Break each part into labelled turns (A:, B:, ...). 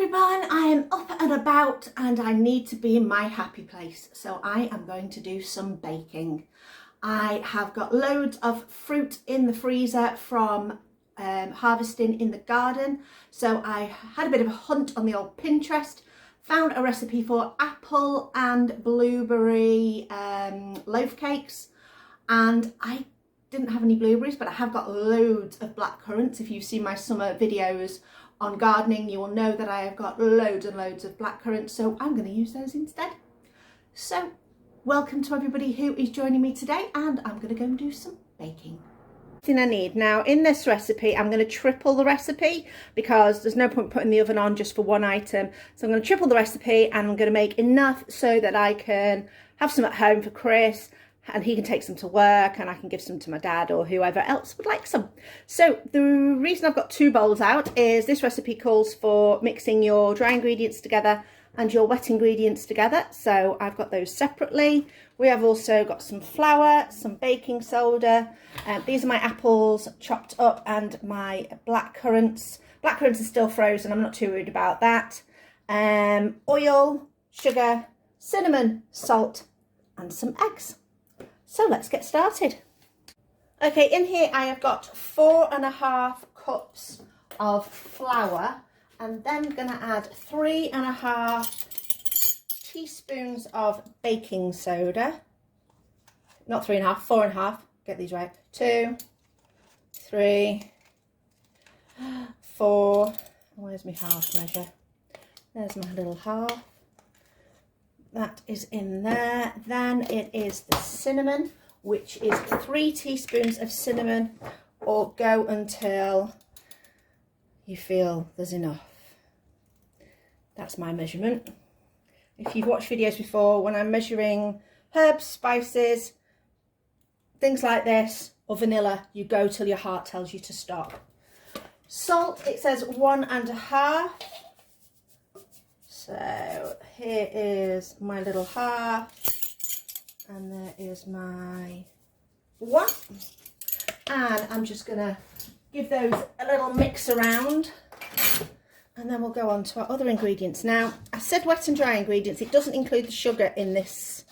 A: everyone, I am up and about and I need to be in my happy place. So I am going to do some baking. I have got loads of fruit in the freezer from harvesting in the garden. So I had a bit of a hunt on the old Pinterest, found a recipe for apple and blueberry loaf cakes, and I didn't have any blueberries, but I have got loads of blackcurrants. If you've seen my summer videos on gardening, you will know that I have got loads and loads of blackcurrants, so I'm going to use those instead. So welcome to everybody who is joining me today, and I'm going to go and do some baking. Everything I need now in this recipe, I'm going to triple the recipe because there's no point putting the oven on just for one item. So I'm going to triple the recipe and I'm going to make enough so that I can have some at home for Chris, and he can take some to work and I can give some to my dad or whoever else would like some. So the reason I've got two bowls out is this recipe calls for mixing your dry ingredients together and your wet ingredients together. So I've got those separately. We have also got some flour, some baking soda. These are my apples chopped up and my blackcurrants. Blackcurrants are still frozen, I'm not too worried about that. Oil, sugar, cinnamon, salt and some eggs. So let's get started. Okay, in here I have got 4.5 cups of flour, and then I'm going to add 3.5 teaspoons of baking soda. Not 3.5, 4.5. Get these right. 2, 3, 4. Where's my half measure? There's my little half. That is in there. Then it is the cinnamon, which is 3 teaspoons of cinnamon, or go until you feel there's enough. That's my measurement. If you've watched videos before, when I'm measuring herbs, spices, things like this, or vanilla, you go till your heart tells you to stop. Salt, it says 1.5. So here is my little half, and there is my 1. And I'm just going to give those a little mix around, and then we'll go on to our other ingredients. Now, I said wet and dry ingredients. It doesn't include the sugar in this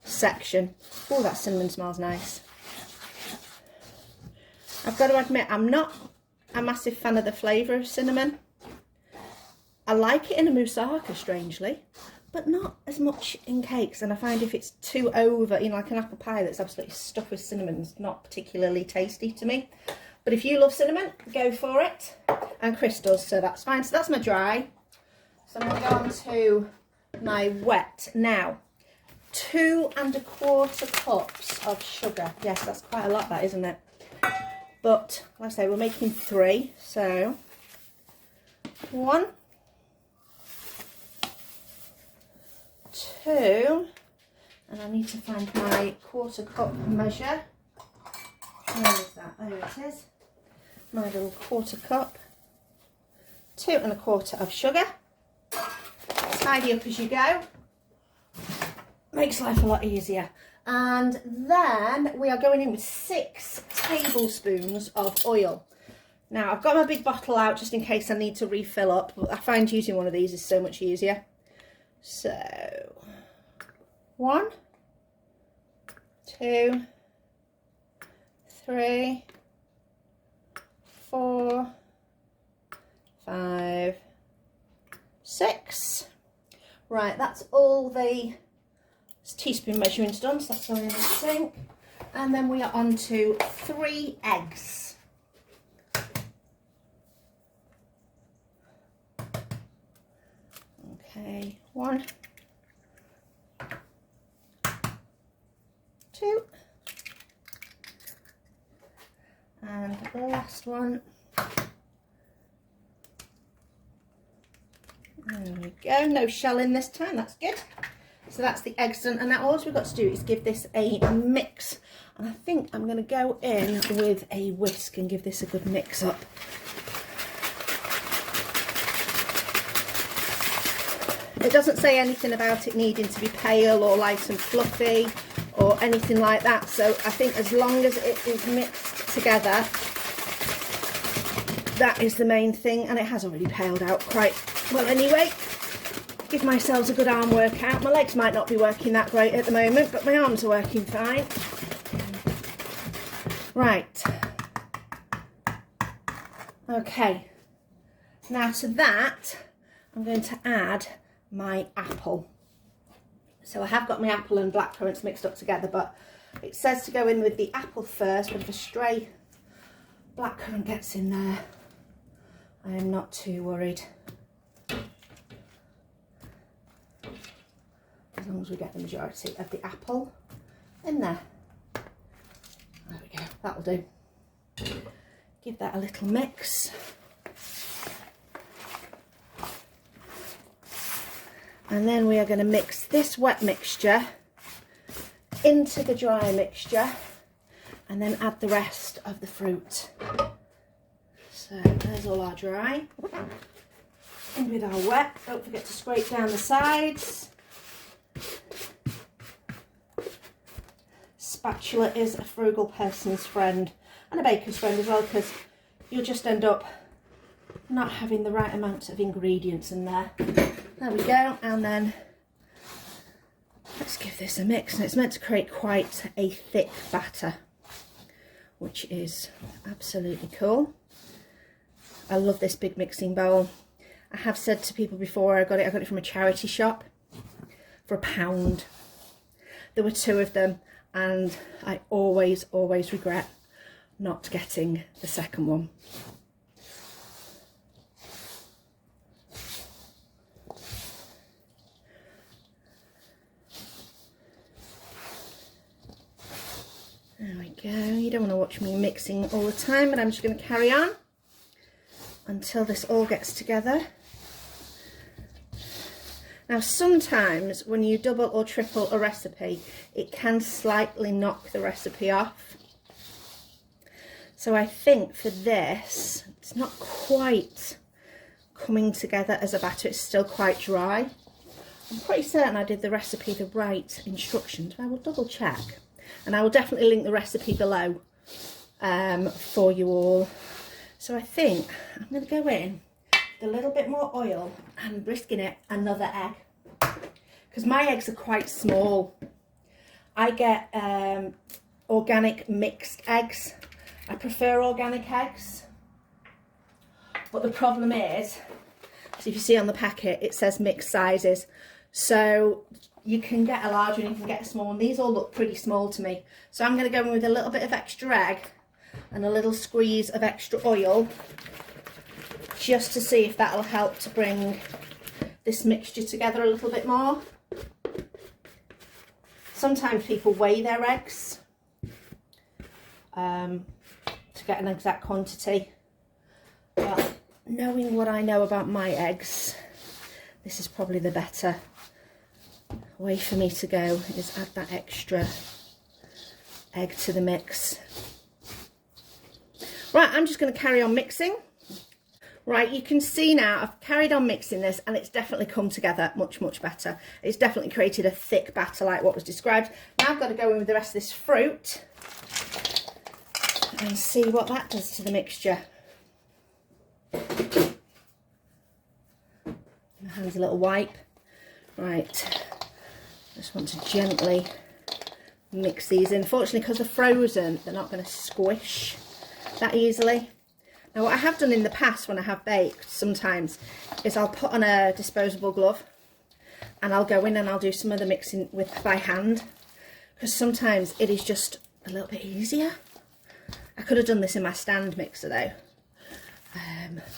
A: section. Oh, that cinnamon smells nice. I've got to admit, I'm not a massive fan of the flavour of cinnamon. I like it in a moussaka, strangely, but not as much in cakes. And I find if it's too over, you know, like an apple pie that's absolutely stuffed with cinnamon, it's not particularly tasty to me. But if you love cinnamon, go for it. And Chris does, so that's fine. So that's my dry. So I'm going to go on to my wet. Now, 2.25 cups of sugar. Yes, that's quite a lot, that, isn't it? But, like I say, we're making 3. So, 1, 2, and I need to find my 1/4 cup measure. Where is that? There it is. My little 1/4 cup. 2.25 of sugar. Tidy up as you go. Makes life a lot easier. And then we are going in with 6 tablespoons of oil. Now I've got my big bottle out just in case I need to refill up, but I find using one of these is so much easier. So 1, 2, 3, 4, 5, 6. Right, that's all the teaspoon measurements done, so that's all in the sink. And then we are on to 3 eggs. Okay, 1, 2, and the last one. There we go, no shelling this time, that's good. So that's the eggs done, and now all we've got to do is give this a mix. And I think I'm going to go in with a whisk and give this a good mix up. It doesn't say anything about it needing to be pale or light and fluffy or anything like that, so I think as long as it is mixed together that is the main thing, and it has already paled out quite well anyway. Give myself a good arm workout. My legs might not be working that great at the moment, but my arms are working fine. Right. Okay. Now to that, I'm going to add my apple. So I have got my apple and blackcurrants mixed up together, but it says to go in with the apple first, but if a stray blackcurrant gets in there, I am not too worried. As long as we get the majority of the apple in there. There we go, that'll do. Give that a little mix. And then we are going to mix this wet mixture into the dry mixture and then add the rest of the fruit. So there's all our dry. In with our wet. Don't forget to scrape down the sides. Spatula is a frugal person's friend and a baker's friend as well, because you'll just end up not having the right amount of ingredients in there. There we go, and then let's give this a mix, and it's meant to create quite a thick batter, which is absolutely cool. I love this big mixing bowl. I have said to people before, I got it from a charity shop for £1. There were 2 of them, and I always regret not getting the second one. There we go. You don't want to watch me mixing all the time, but I'm just going to carry on until this all gets together. Now sometimes when you double or triple a recipe, it can slightly knock the recipe off. So I think for this, it's not quite coming together as a batter, it's still quite dry. I'm pretty certain I did the recipe the right instructions, but I will double check. And I will definitely link the recipe below for you all. So I think I'm going to go in with a little bit more oil and risk in it another egg. Because my eggs are quite small. I get organic mixed eggs. I prefer organic eggs. But the problem is, so if you see on the packet, it says mixed sizes. So you can get a large one, you can get a small one. These all look pretty small to me. So I'm going to go in with a little bit of extra egg and a little squeeze of extra oil, just to see if that'll help to bring this mixture together a little bit more. Sometimes people weigh their eggs to get an exact quantity. But knowing what I know about my eggs, this is probably the better way for me to go, is add that extra egg to the mix. Right, I'm just going to carry on mixing. Right, you can see now I've carried on mixing this, and it's definitely come together much better. It's definitely created a thick batter like what was described. Now I've got to go in with the rest of this fruit and see what that does to the mixture. My hand's a little wipe. Right, just want to gently mix these in. Fortunately, because they're frozen, they're not going to squish that easily. Now what I have done in the past when I have baked sometimes is I'll put on a disposable glove and I'll go in and I'll do some of the mixing by hand, because sometimes it is just a little bit easier. I could have done this in my stand mixer though,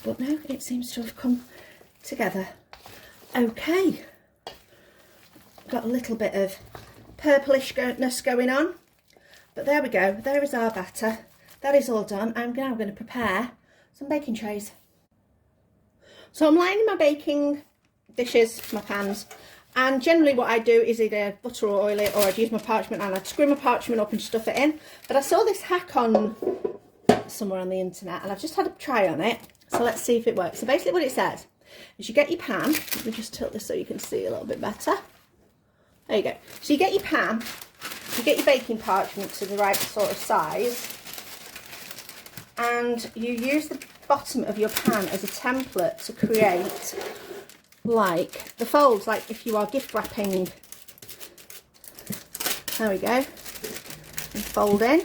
A: but no, it seems to have come together okay. Got a little bit of purplishness going on, but there we go. There is our batter. That is all done. I'm now going to prepare some baking trays. So I'm lining my baking dishes, my pans, and generally what I do is either butter or oil it, or I'd use my parchment and I'd screw my parchment up and stuff it in. But I saw this hack on somewhere on the internet and I've just had a try on it. So let's see if it works. So basically what it says is you get your pan. Let me just tilt this so you can see a little bit better. There you go. So you get your pan, you get your baking parchment to the right sort of size, and you use bottom of your pan as a template to create like the folds, like if you are gift wrapping. There we go. And fold in.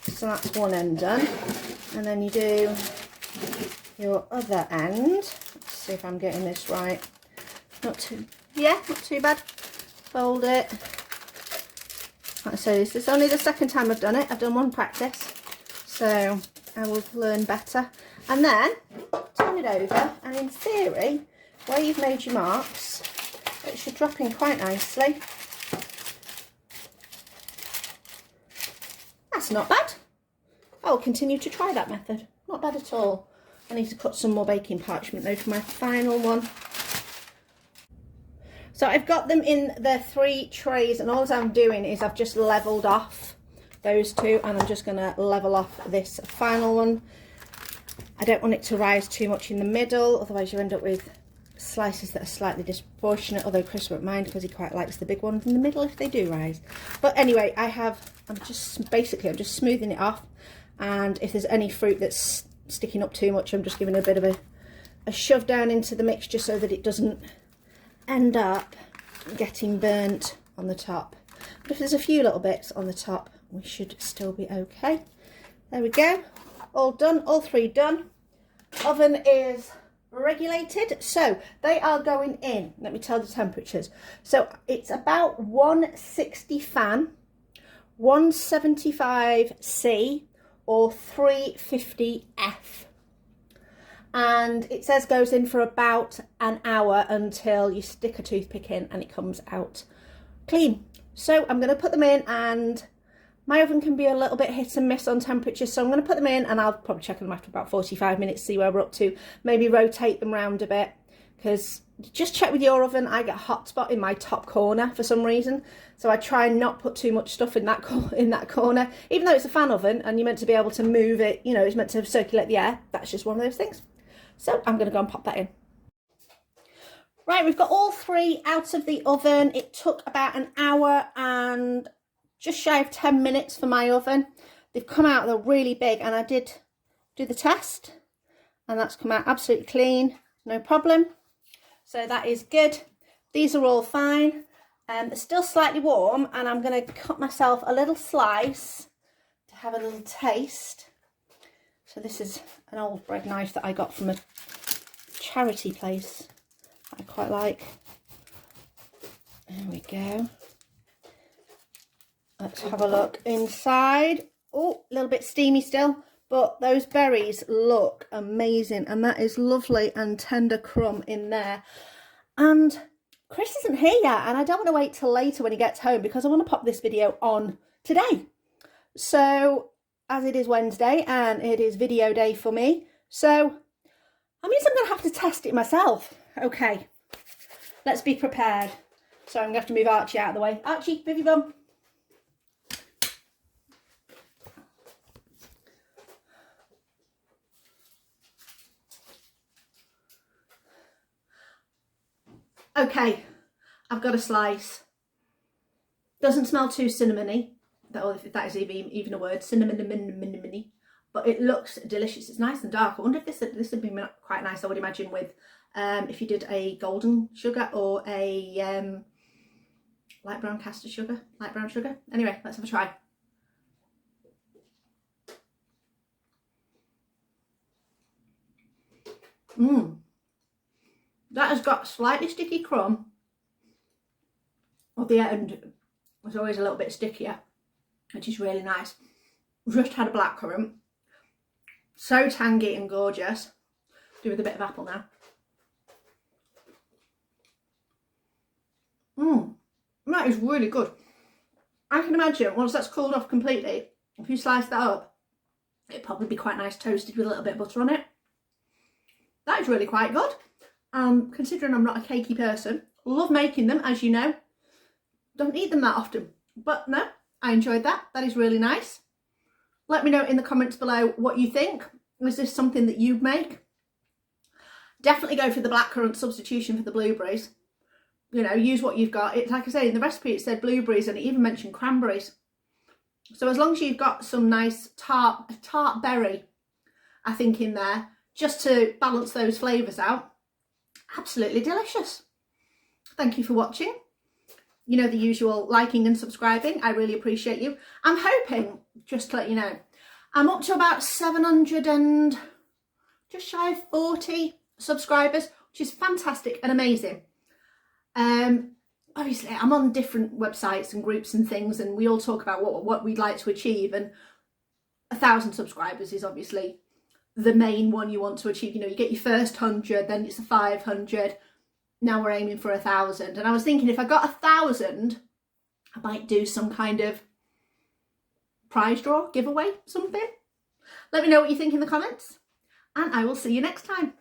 A: So that's one end done. And then you do your other end. Let's see if I'm getting this right. Not too bad. Fold it. Like I say, this is only the second time I've done it. I've done one practice, so I will learn better. And then turn it over, and in theory, where you've made your marks, it should drop in quite nicely. That's not bad. I'll continue to try that method. Not bad at all. I need to cut some more baking parchment though for my final one. So I've got them in the 3 trays, and all I'm doing is I've just levelled off those 2, and I'm just going to level off this final one. I don't want it to rise too much in the middle, otherwise you end up with slices that are slightly disproportionate, although Chris won't mind because he quite likes the big ones in the middle if they do rise. But anyway, I'm just smoothing it off, and if there's any fruit that's sticking up too much, I'm just giving a bit of a shove down into the mixture so that it doesn't end up getting burnt on the top. But if there's a few little bits on the top, we should still be okay. There we go, all done, all 3 done. Oven is regulated, so they are going in. Let me tell the temperatures. So it's about 160 fan, 175 C, or 350 F. And it says goes in for about an hour until you stick a toothpick in and it comes out clean. So I'm going to put them in, and my oven can be a little bit hit and miss on temperature, so I'm going to put them in and I'll probably check them after about 45 minutes, see where we're up to, maybe rotate them round a bit, because just check with your oven. I get a hot spot in my top corner for some reason, so I try and not put too much stuff in that corner, even though it's a fan oven and you're meant to be able to move it, you know, it's meant to circulate the air. That's just one of those things. So I'm going to go and pop that in. Right, we've got all 3 out of the oven. It took about an hour and just shy of 10 minutes for my oven. They've come out, they're really big, and I did do the test and that's come out absolutely clean, no problem. So that is good. These are all fine. They're still slightly warm, and I'm going to cut myself a little slice to have a little taste. So this is an old bread knife that I got from a charity place I quite like. There we go. Let's have a look inside. Oh, a little bit steamy still, but those berries look amazing, and that is lovely and tender crumb in there. And Chris isn't here yet, and I don't want to wait till later when he gets home, because I want to pop this video on today. So as it is Wednesday and it is video day for me, so I mean, I'm going to have to test it myself. Okay, let's be prepared. So I'm going to have to move Archie out of the way. Archie, move your bum. Okay, I've got a slice. Doesn't smell too cinnamony, if that is even a word, cinnamon, but it looks delicious. It's nice and dark. I wonder if this would be quite nice, I would imagine, with if you did a golden sugar or a light brown sugar. Anyway, let's have a try. That has got slightly sticky crumb. At the end was always a little bit stickier, which is really nice. Just had a blackcurrant. So tangy and gorgeous. Do with a bit of apple now. That is really good. I can imagine once that's cooled off completely, if you slice that up, it'd probably be quite nice toasted with a little bit of butter on it. That is really quite good. Considering I'm not a cakey person, love making them, as you know. Don't eat them that often, but no, I enjoyed that. That is really nice. Let me know in the comments below what you think. Is this something that you'd make? Definitely go for the blackcurrant substitution for the blueberries. You know, use what you've got. It's like I say, in the recipe it said blueberries, and it even mentioned cranberries. So as long as you've got some nice tart berry I think, in there, just to balance those flavours out. Absolutely delicious. Thank you for watching. You know the usual, liking and subscribing. I really appreciate you. I'm hoping, just to let you know, I'm up to about 700 and just shy of 40 subscribers, which is fantastic and amazing. Obviously, I'm on different websites and groups and things, and we all talk about what we'd like to achieve, and 1,000 subscribers is obviously the main one you want to achieve. You know, you get your first 100, then it's a 500. Now we're aiming for 1,000. And I was thinking, if I got 1,000, I might do some kind of prize draw, giveaway, something. Let me know what you think in the comments, and I will see you next time.